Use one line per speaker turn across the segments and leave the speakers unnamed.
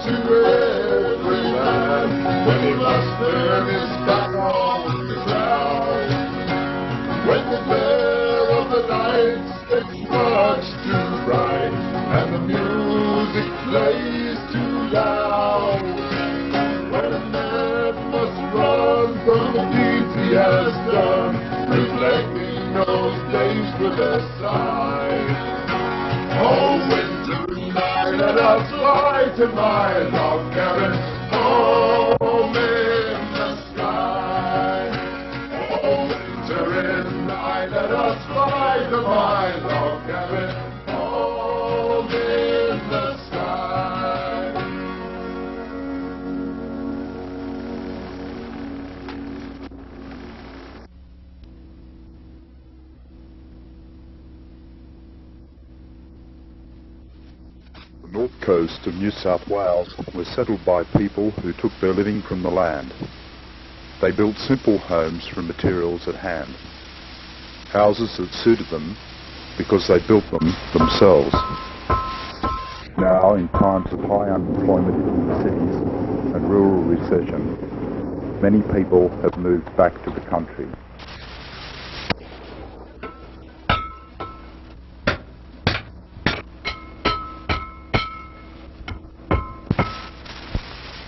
to every man when he must turn his back on the ground. When the glare of the night gets much too bright and the music plays too loud. When a man must run from the deeds he has done, reflecting those days with a sigh. Oh, winter night, let us fly to my log cabin, home in the sky. Oh, winter night, let us fly to my log cabin, home in the sky.
The north coast of New South Wales was settled by people who took their living from the land. They built simple homes from materials at hand, houses that suited them because they built them themselves. Now, in times of high unemployment in the cities and rural recession, many people have moved back to the country.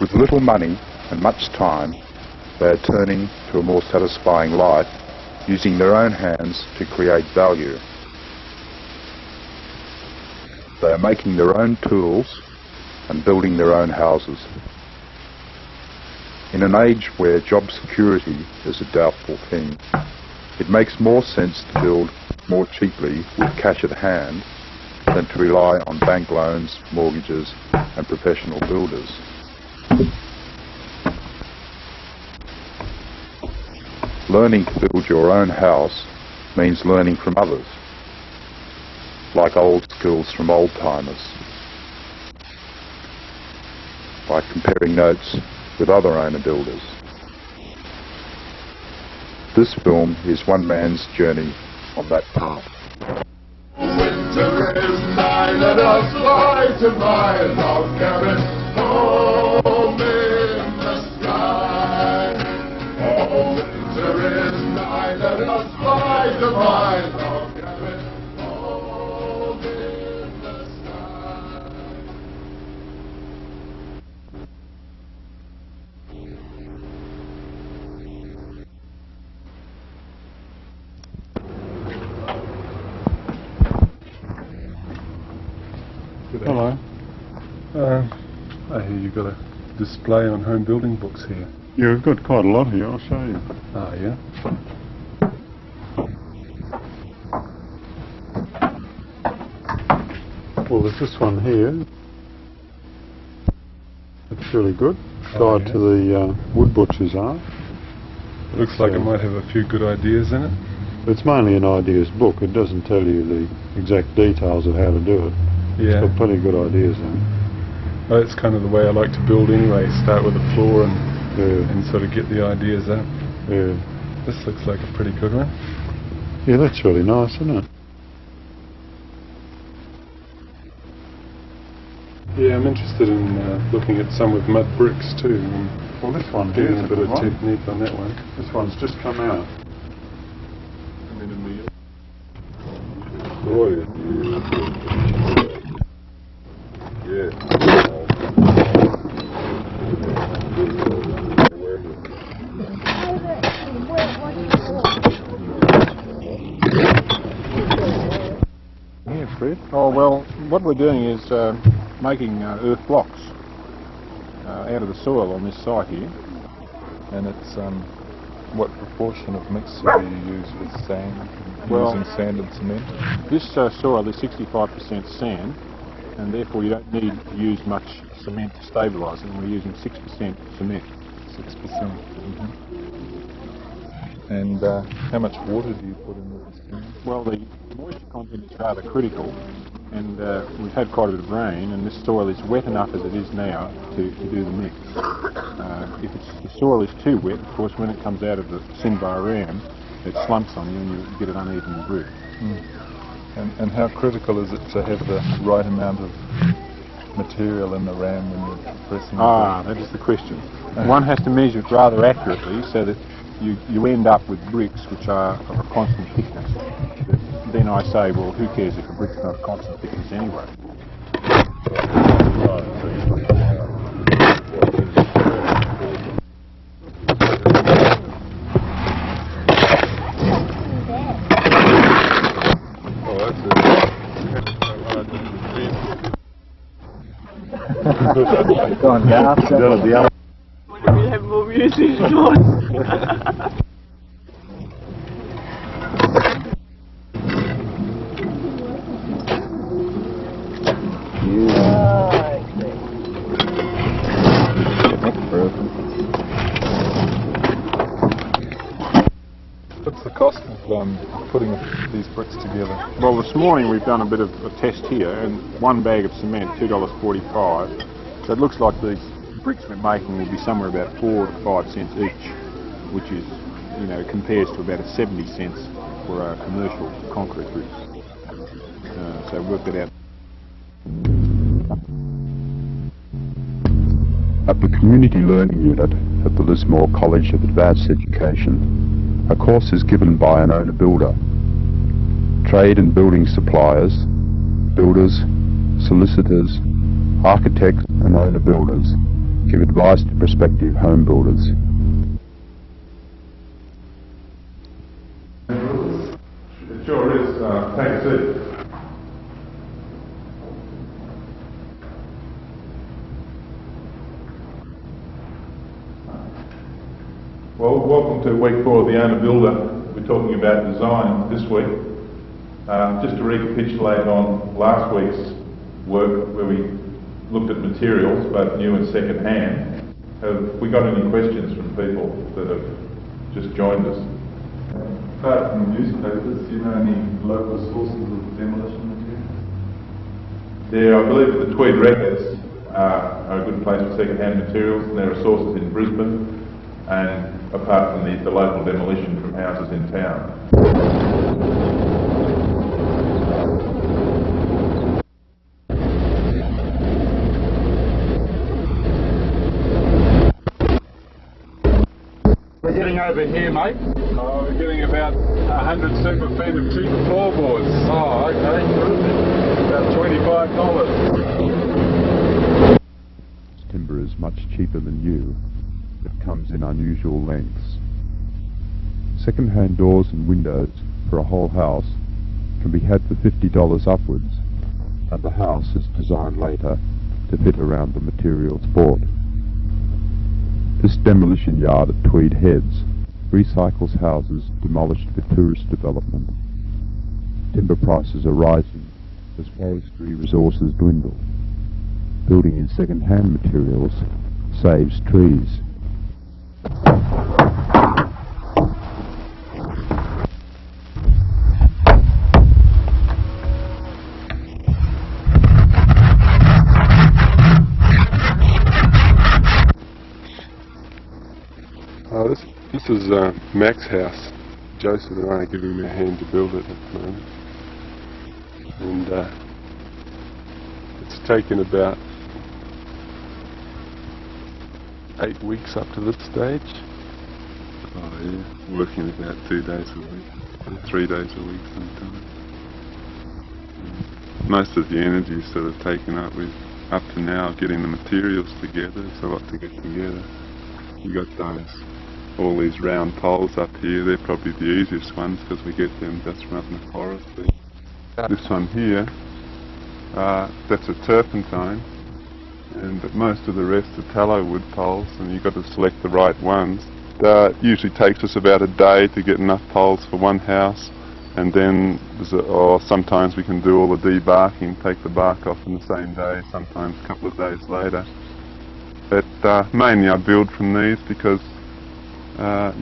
With little money and much time, they are turning to a more satisfying life, using their own hands to create value. They are making their own tools and building their own houses. In an age where job security is a doubtful thing, it makes more sense to build more cheaply with cash at hand than to rely on bank loans, mortgages, and professional builders. Learning to build your own house means learning from others, like old skills from old-timers, by comparing notes with other owner-builders. This film is one man's journey on that path.
Winter is nigh, let us fly to my log cabin, home in the sky. Oh, winter is nigh, let us fly to my log cabin, home in the sky.
Hello. I hear you've got a display on home building books here.
Yeah, we've got quite a lot here, I'll show you.
Oh, yeah?
Well, there's this one here. It's really good.
Oh,
Guide
yeah.
to the wood butcher's art.
Looks like it might have a few good ideas in it.
It's mainly an ideas book. It doesn't tell you the exact details of how to do it.
Yeah.
It's got plenty of good ideas in it.
Well, it's kind of the way I like to build anyway. Start with the floor
Yeah.
and sort of get the ideas out.
Yeah.
This looks like a pretty good one.
Yeah, that's really nice, isn't it?
Yeah, I'm interested in looking at some with mud bricks too, and
Well, this one here
getting
is
a bit of technique on that one.
This one's just come out.
Oh, yeah.
Yeah, Fred.
Oh, well, what we're doing is making earth blocks out of the soil on this site here.
And it's what proportion of mixture do you use with sand?
Well,
using sand and cement?
This soil is 65% sand, and therefore you don't need to use much cement to stabilise it. We're using 6% cement.
6%. And how much water do you put in with this thing?
Well, the moisture content is rather critical, and we've had quite a bit of rain, and this soil is wet enough as it is now to do the mix. If the soil is too wet, of course, when it comes out of the Sinbar ram, it slumps on you and you get an uneven brick.
And how critical is it to have the right amount of material in the ram when you're pressing
That is the question. One has to measure it rather accurately so that you end up with bricks which are of a constant thickness. But then I say, well, who cares if a brick's not a constant thickness anyway?
Go on, Garth.
We'll have more music on.
What's the cost of putting these bricks together?
Well, this morning we've done a bit of a test here, and one bag of cement, $2.45. So it looks like these bricks we're making will be somewhere about 4 to 5 cents each, which is, compares to about 70 cents for a commercial concrete bricks. So work that out.
At the Community Learning Unit at the Lismore College of Advanced Education, a course is given by an owner-builder. Trade and building suppliers, builders, solicitors, architects and owner-builders give advice to prospective home builders.
It sure is. Take a seat. Well, welcome to week 4 of the Owner Builder. We're talking about design this week. Just to recapitulate on last week's work where we looked at materials, both new and second hand. Have we got any questions from people that have just joined us?
Apart from newspapers, do you know any local sources of demolition material?
Yeah, I believe that the Tweed Records are a good place for second hand materials, and there are sources in Brisbane, and apart from the local demolition from houses in town. We're getting over here, mate.
We're getting about 100 super feet of cheaper floorboards.
Oh, okay.
About $25.
Timber is much cheaper than new, but comes in unusual lengths. Second-hand doors and windows for a whole house can be had for $50 upwards, and the house is designed later to fit around the materials bought. This demolition yard at Tweed Heads recycles houses demolished for tourist development. Timber prices are rising as forestry resources dwindle. Building in second-hand materials saves trees.
This is Mac's house. Joseph and I are giving him a hand to build it at the moment. And it's taken about 8 weeks up to this stage. Oh yeah, working about 2 days a week, or 3 days a week sometimes. Most of the energy is sort of taken up with, up to now, getting the materials together. It's a lot to get together. You got all these round poles up here. They're probably the easiest ones because we get them just from up in the forest. This one here, that's a turpentine, but most of the rest are tallow wood poles, and you've got to select the right ones. It usually takes us about a day to get enough poles for one house, and then or sometimes we can do all the debarking, take the bark off in the same day, sometimes a couple of days later. But mainly I build from these because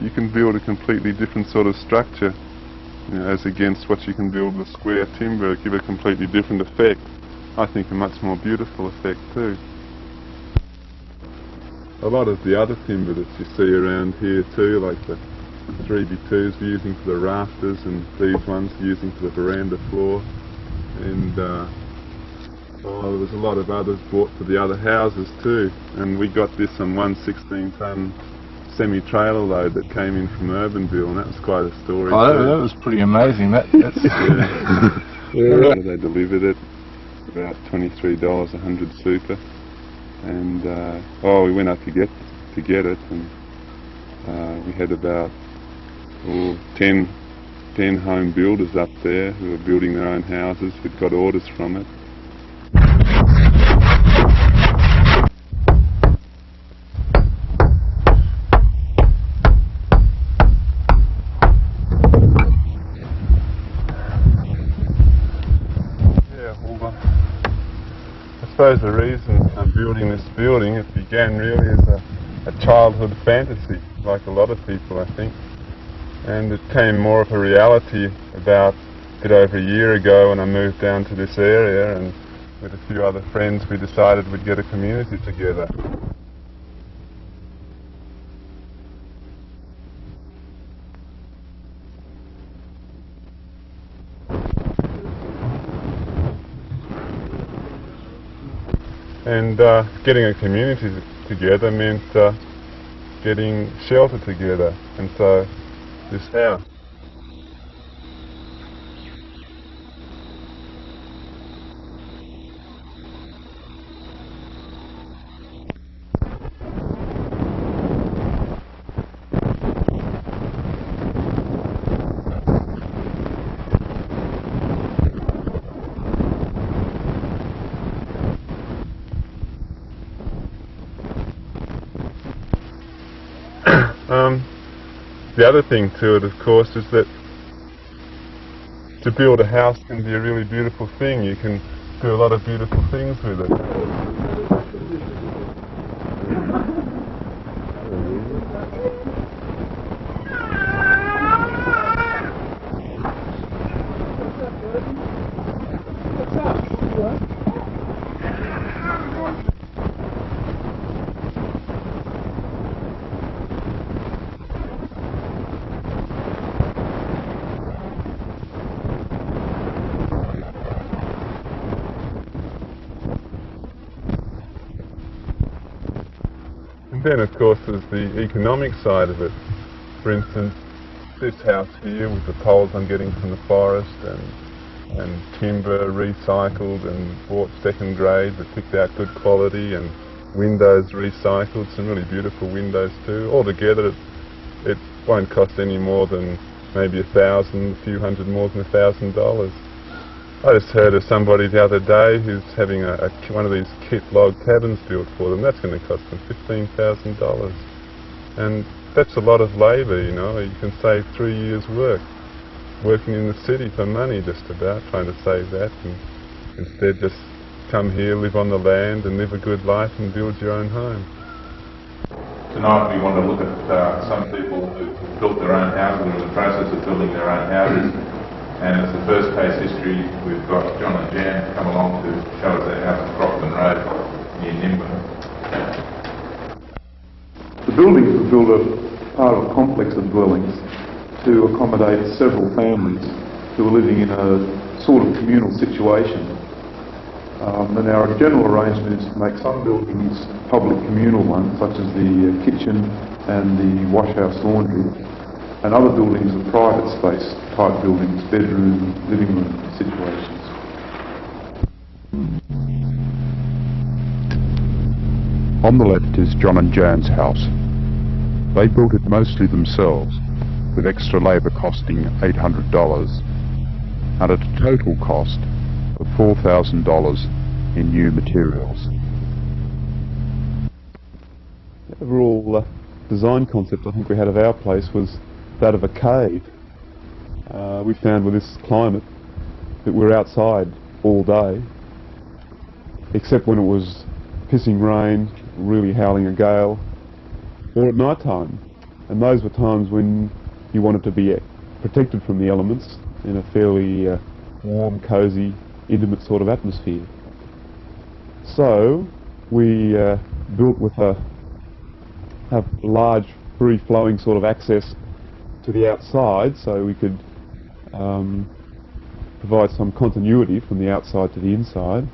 you can build a completely different sort of structure, as against what you can build with square timber, give a completely different effect. I think a much more beautiful effect too. A lot of the other timber that you see around here too, like the 3x2s we're using for the rafters, and these ones we're using for the veranda floor, and Oh, there was a lot of others bought for the other houses too, and we got this on one 16-ton semi-trailer load that came in from Urbanville, and that was quite a story.
Oh,
too.
that was pretty amazing. That's
Yeah. They delivered it about $23 a 100 super, and we went up to get it, and we had about 10 home builders up there who were building their own houses who'd got orders from it. I suppose the reason I'm building this building, it began really as a childhood fantasy, like a lot of people I think, and it came more of a reality about a bit over a year ago when I moved down to this area, and with a few other friends we decided we'd get a community together. And getting a community together meant getting shelter together, and so this house. The other thing to it, of course, is that to build a house can be a really beautiful thing. You can do a lot of beautiful things with it. And then, of course, there's the economic side of it. For instance, this house here with the poles I'm getting from the forest, and timber recycled and bought second grade but picked out good quality, and windows recycled, some really beautiful windows too. Altogether it won't cost any more than maybe $1,000, a few hundred more than $1,000. I just heard of somebody the other day who's having one of these kit log cabins built for them. That's going to cost them $15,000. And that's a lot of labour, you know. You can save 3 years' work working in the city for money, just about, trying to save that, and instead just come here, live on the land and live a good life and build your own home.
Tonight we want to look at some people who built their own houses, or in the process of building their own houses. And as the first case history, we've got John and Jan come along to show us their house at Crockton Road near Nimbin.
The buildings were built as part of a complex of dwellings to accommodate several families who were living in a sort of communal situation. And our general arrangement is to make some buildings public communal ones, such as the kitchen and the washhouse laundry, and other buildings are private space type buildings, bedroom, living room situations. On the left is John and Jan's house. They built it mostly themselves, with extra labour costing $800 and at a total cost of $4,000 in new materials.
The overall design concept I think we had of our place was that of a cave. We found with this climate that we're outside all day, except when it was pissing rain, really howling a gale, or at night time. And those were times when you wanted to be protected from the elements in a fairly warm, cosy, intimate sort of atmosphere. So we built with a large, free-flowing sort of access to the outside, so we could provide some continuity from the outside to the inside.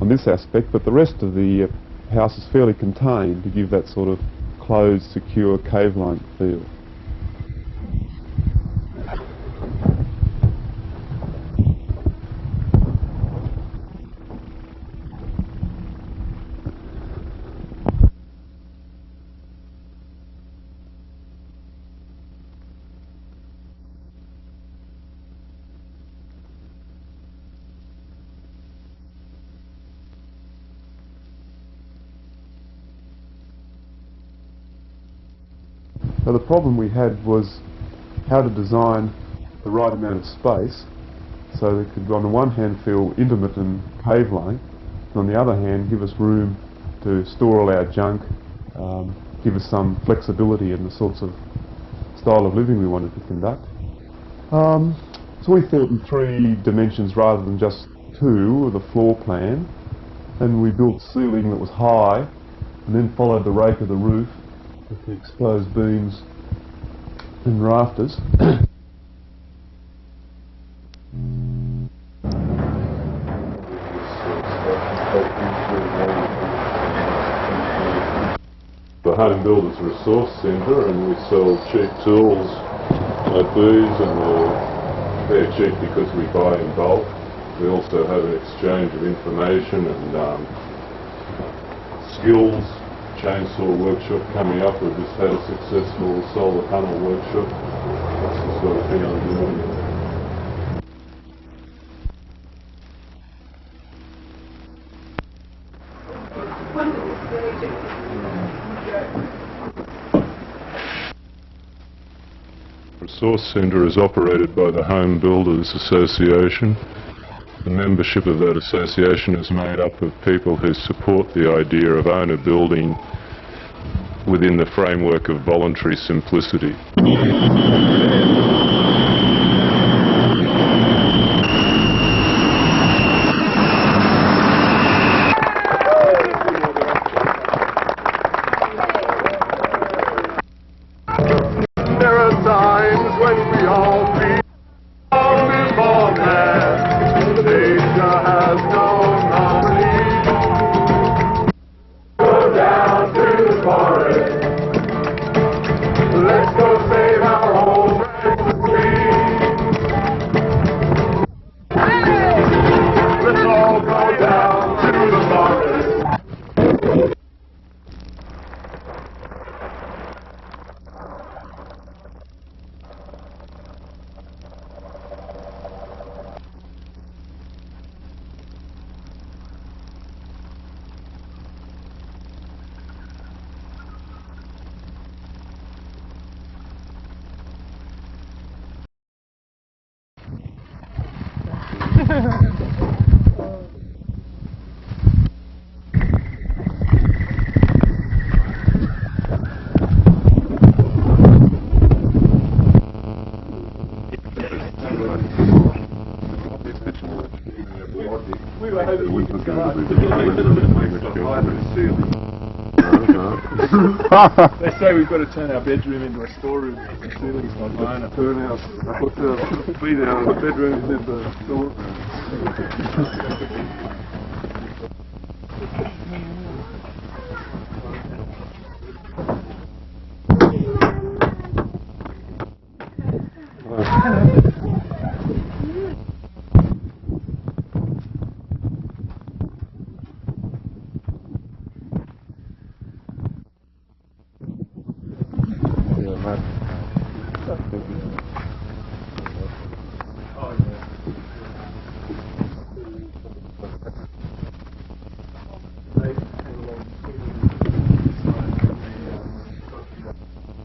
on this aspect, but the rest of the house is fairly contained to give that sort of closed, secure, cave-like feel. So the problem we had was how to design the right amount of space so that it could on the one hand feel intimate and cave-like, and on the other hand give us room to store all our junk, give us some flexibility in the sorts of style of living we wanted to conduct. So we thought in 3 dimensions rather than just 2 of the floor plan, and we built a ceiling that was high and then followed the rake of the roof with the exposed beams and rafters.
The Homebuilders Resource Centre, and we sell cheap tools at these, and they're cheap because we buy in bulk. We also have an exchange of information and skills. Chainsaw workshop coming up. We've just had a successful solar panel workshop. That's the sort of thing I'm doing. The Resource Centre is operated by the Homebuilders Association. The membership of that association is made up of people who support the idea of owner building within the framework of voluntary simplicity.
There are times when we all feel before man. Nature has no harmony. Go down to the forest. Let's go save our home Let's all go down to the forest.
They say we've got to turn our bedroom into a storeroom. The ceiling's not high enough. Turn our feet out of the bedroom into the storeroom.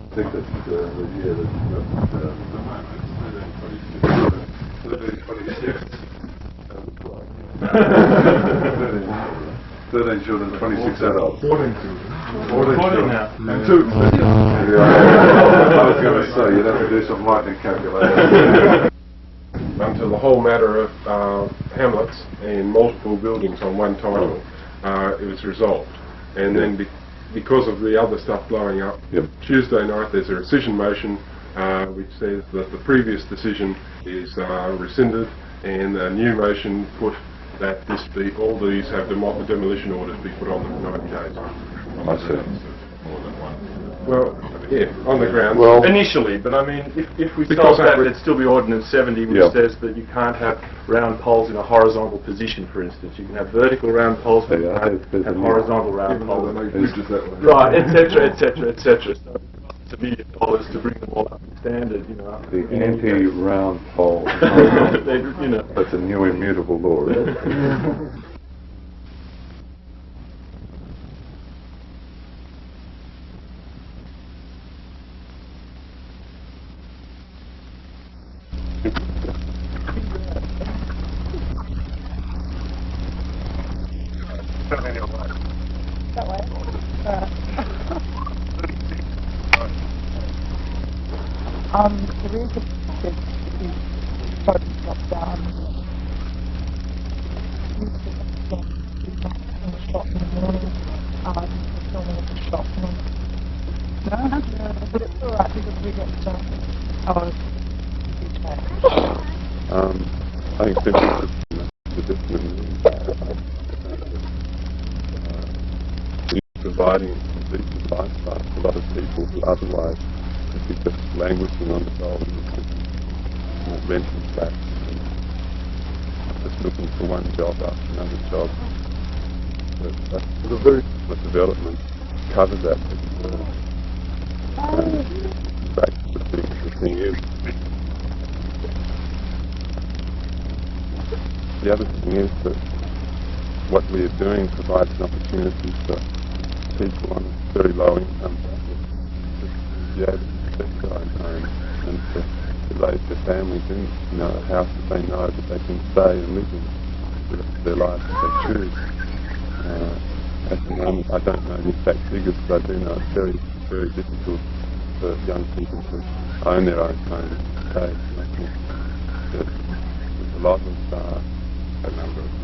I think that the year that 13 children, 26 adults. 14 children now. And 2 I was going to say, you'd have to do some lightning calculations.
Until the whole matter of hamlets and multiple buildings on one title, it was resolved. And then because of the other stuff blowing up, Tuesday night there's a rescission motion which says that the previous decision is rescinded and a new motion put that all these have demolition orders be put on them for 90 days.
I see.
More than one.
Well, yeah, on the ground.
Well,
Initially, but I mean, if we
Because
solve that,
that
there'd still be Ordinance 70, which
Yeah.
says that you can't have round poles in a horizontal position, for instance. You can have vertical round poles, but you
Yeah,
can't
there's
have
a-
horizontal round
even though
poles.
they make bridges that way.
Right, etc., etc., etc. So it's $1 million to bring them all up to standard, you know.
The anti-round pole.
You know.
That's a new immutable law, right?
That way. There is a bit starting up down. Used to in the shop in the morning. Filming at the shop. No, but it's alright because we get hours each day.
I think simply the distance providing a decent lifestyle for a lot of people who otherwise would be just languishing on the dole and renting flats and just looking for one job after another job. But the very good development covers that pretty well. And the thing is, the other thing is that what we are doing provides an opportunity for people on very low income to be able to protect their own homes and to raise their families in a house that they know that they can stay and live in the rest of their lives if they choose. At the moment, I don't know the exact figures, but I do know it's very, very difficult for young people to own their own homes today. And I think that there's a lot of a number of